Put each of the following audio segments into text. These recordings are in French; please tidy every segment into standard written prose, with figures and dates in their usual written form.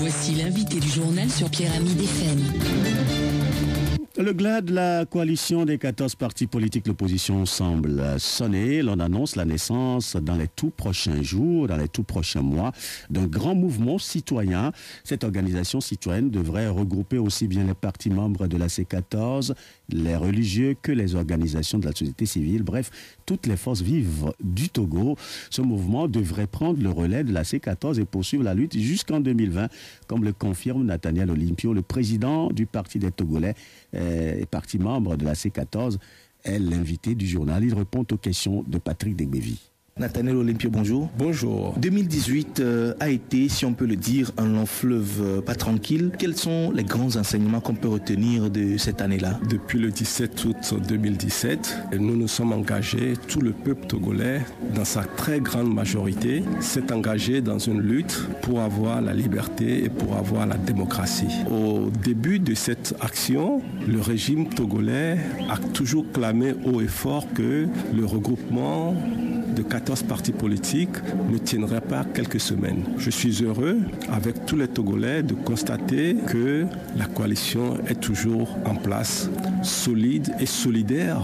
Voici l'invité du journal sur Pyramide FM. Le glas de la coalition des 14 partis politiques de l'opposition semble sonner. L'on annonce la naissance dans les tout prochains jours, dans les tout prochains mois, d'un grand mouvement citoyen. Cette organisation citoyenne devrait regrouper aussi bien les partis membres de la C14, les religieux que les organisations de la société civile, bref, toutes les forces vives du Togo. Ce mouvement devrait prendre le relais de la C14 et poursuivre la lutte jusqu'en 2020, comme le confirme Nathaniel Olympio, le président du Parti des Togolais et parti membre de la C14, est l'invité du journal. Il répond aux questions de Patrick Degbevi. Nathaniel Olympio, bonjour. Bonjour. 2018 a été, si on peut le dire, un long fleuve pas tranquille. Quels sont les grands enseignements qu'on peut retenir de cette année-là? Depuis le 17 août 2017, nous nous sommes engagés, tout le peuple togolais, dans sa très grande majorité, s'est engagé dans une lutte pour avoir la liberté et pour avoir la démocratie. Au début de cette action, le régime togolais a toujours clamé haut et fort que le regroupement de 14 partis politiques ne tiendrait pas quelques semaines. Je suis heureux, avec tous les Togolais, de constater que la coalition est toujours en place, solide et solidaire,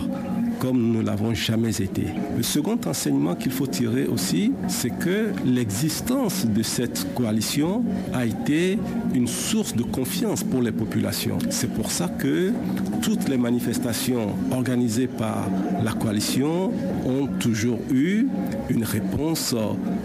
comme nous ne l'avons jamais été. Le second enseignement qu'il faut tirer aussi, c'est que l'existence de cette coalition a été une source de confiance pour les populations. C'est pour ça que toutes les manifestations organisées par la coalition ont toujours eu une réponse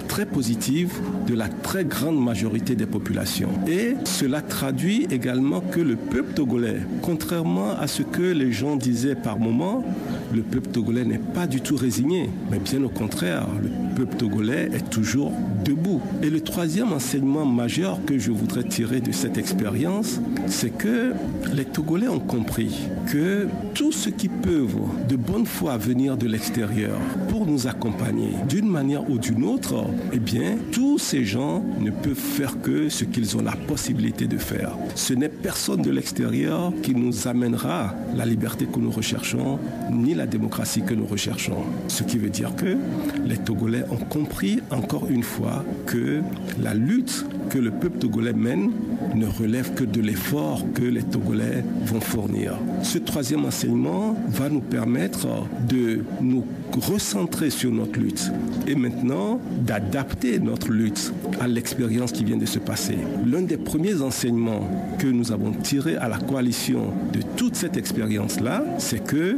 très positive de la très grande majorité des populations. Et cela traduit également que le peuple togolais, contrairement à ce que les gens disaient par moments, le peuple togolais n'est pas du tout résigné, mais bien au contraire, le peuple togolais est toujours debout. Et le troisième enseignement majeur que je voudrais tirer de cette expérience, c'est que les Togolais ont compris que tous ceux qui peuvent de bonne foi venir de l'extérieur pour nous accompagner d'une manière ou d'une autre, eh bien, tous ces gens ne peuvent faire que ce qu'ils ont la possibilité de faire. Ce n'est personne de l'extérieur qui nous amènera la liberté que nous recherchons, ni la démocratie que nous recherchons. Ce qui veut dire que les Togolais ont compris encore une fois que la lutte que le peuple togolais mène ne relève que de l'effort que les Togolais vont fournir. Ce troisième enseignement va nous permettre de nous recentrer sur notre lutte et maintenant d'adapter notre lutte à l'expérience qui vient de se passer. L'un des premiers enseignements que nous avons tirés à la coalition de toute cette expérience-là, c'est que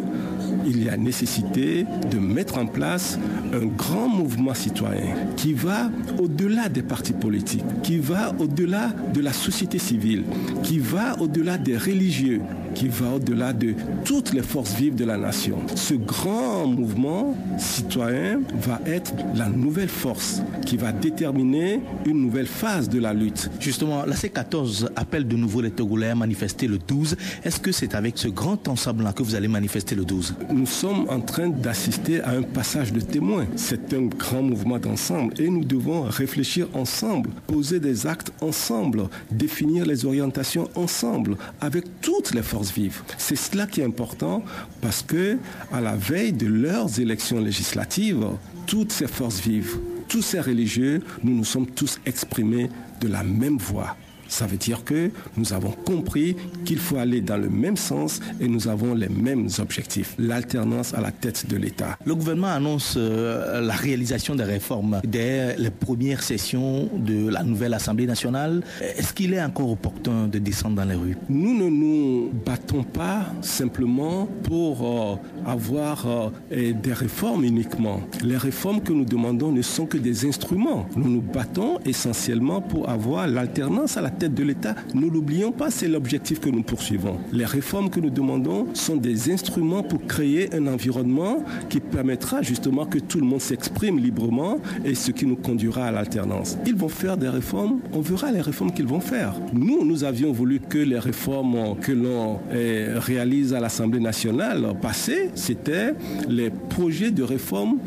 il y a nécessité de mettre en place un grand mouvement citoyen qui va au-delà des partis politiques, qui va au-delà de la société civile, qui va au-delà des religieux, qui va au-delà de toutes les forces vives de la nation. Ce grand mouvement citoyen va être la nouvelle force qui va déterminer une nouvelle phase de la lutte. Justement, la C14 appelle de nouveau les Togolais à manifester le 12. Est-ce que c'est avec ce grand ensemble-là que vous allez manifester le 12? Nous sommes en train d'assister à un passage de témoins. C'est un grand mouvement d'ensemble et nous devons réfléchir ensemble, poser des actes ensemble, définir les orientations ensemble, avec toutes les forces vives. C'est cela qui est important parce que à la veille de leurs élections législatives, toutes ces forces vives, tous ces religieux, nous nous sommes tous exprimés de la même voix. Ça veut dire que nous avons compris qu'il faut aller dans le même sens et nous avons les mêmes objectifs. L'alternance à la tête de l'État. Le gouvernement annonce la réalisation des réformes dès les premières sessions de la nouvelle Assemblée nationale. Est-ce qu'il est encore opportun de descendre dans les rues? Nous ne nous battons pas simplement pour avoir des réformes uniquement. Les réformes que nous demandons ne sont que des instruments. Nous nous battons essentiellement pour avoir l'alternance à la tête de l'État. Ne l'oublions pas, c'est l'objectif que nous poursuivons. Les réformes que nous demandons sont des instruments pour créer un environnement qui permettra justement que tout le monde s'exprime librement et ce qui nous conduira à l'alternance. Ils vont faire des réformes, on verra les réformes qu'ils vont faire. Nous avions voulu que les réformes que l'on réalise à l'Assemblée nationale passée, c'était les projets de réforme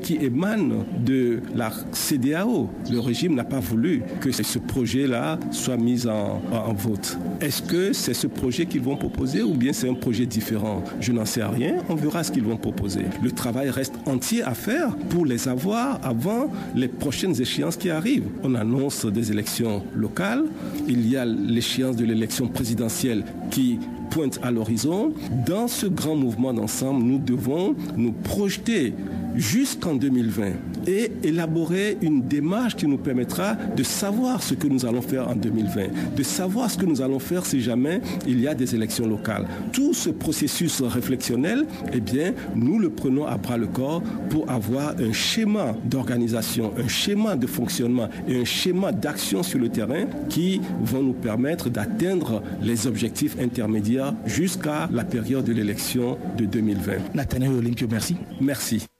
qui émanent de la CEDEAO. Le régime n'a pas voulu que ce projet-là soit soit mis en vote. Est-ce que c'est ce projet qu'ils vont proposer ou bien c'est un projet différent? Je n'en sais rien, on verra ce qu'ils vont proposer. Le travail reste entier à faire pour les avoir avant les prochaines échéances qui arrivent. On annonce des élections locales, il y a l'échéance de l'élection présidentielle qui pointe à l'horizon. Dans ce grand mouvement d'ensemble, nous devons nous projeter jusqu'en 2020 et élaborer une démarche qui nous permettra de savoir ce que nous allons faire en 2020, de savoir ce que nous allons faire si jamais il y a des élections locales. Tout ce processus réflexionnel, eh bien, nous le prenons à bras le corps pour avoir un schéma d'organisation, un schéma de fonctionnement et un schéma d'action sur le terrain qui vont nous permettre d'atteindre les objectifs intermédiaires jusqu'à la période de l'élection de 2020. Nathanaël Olympio, merci. Merci.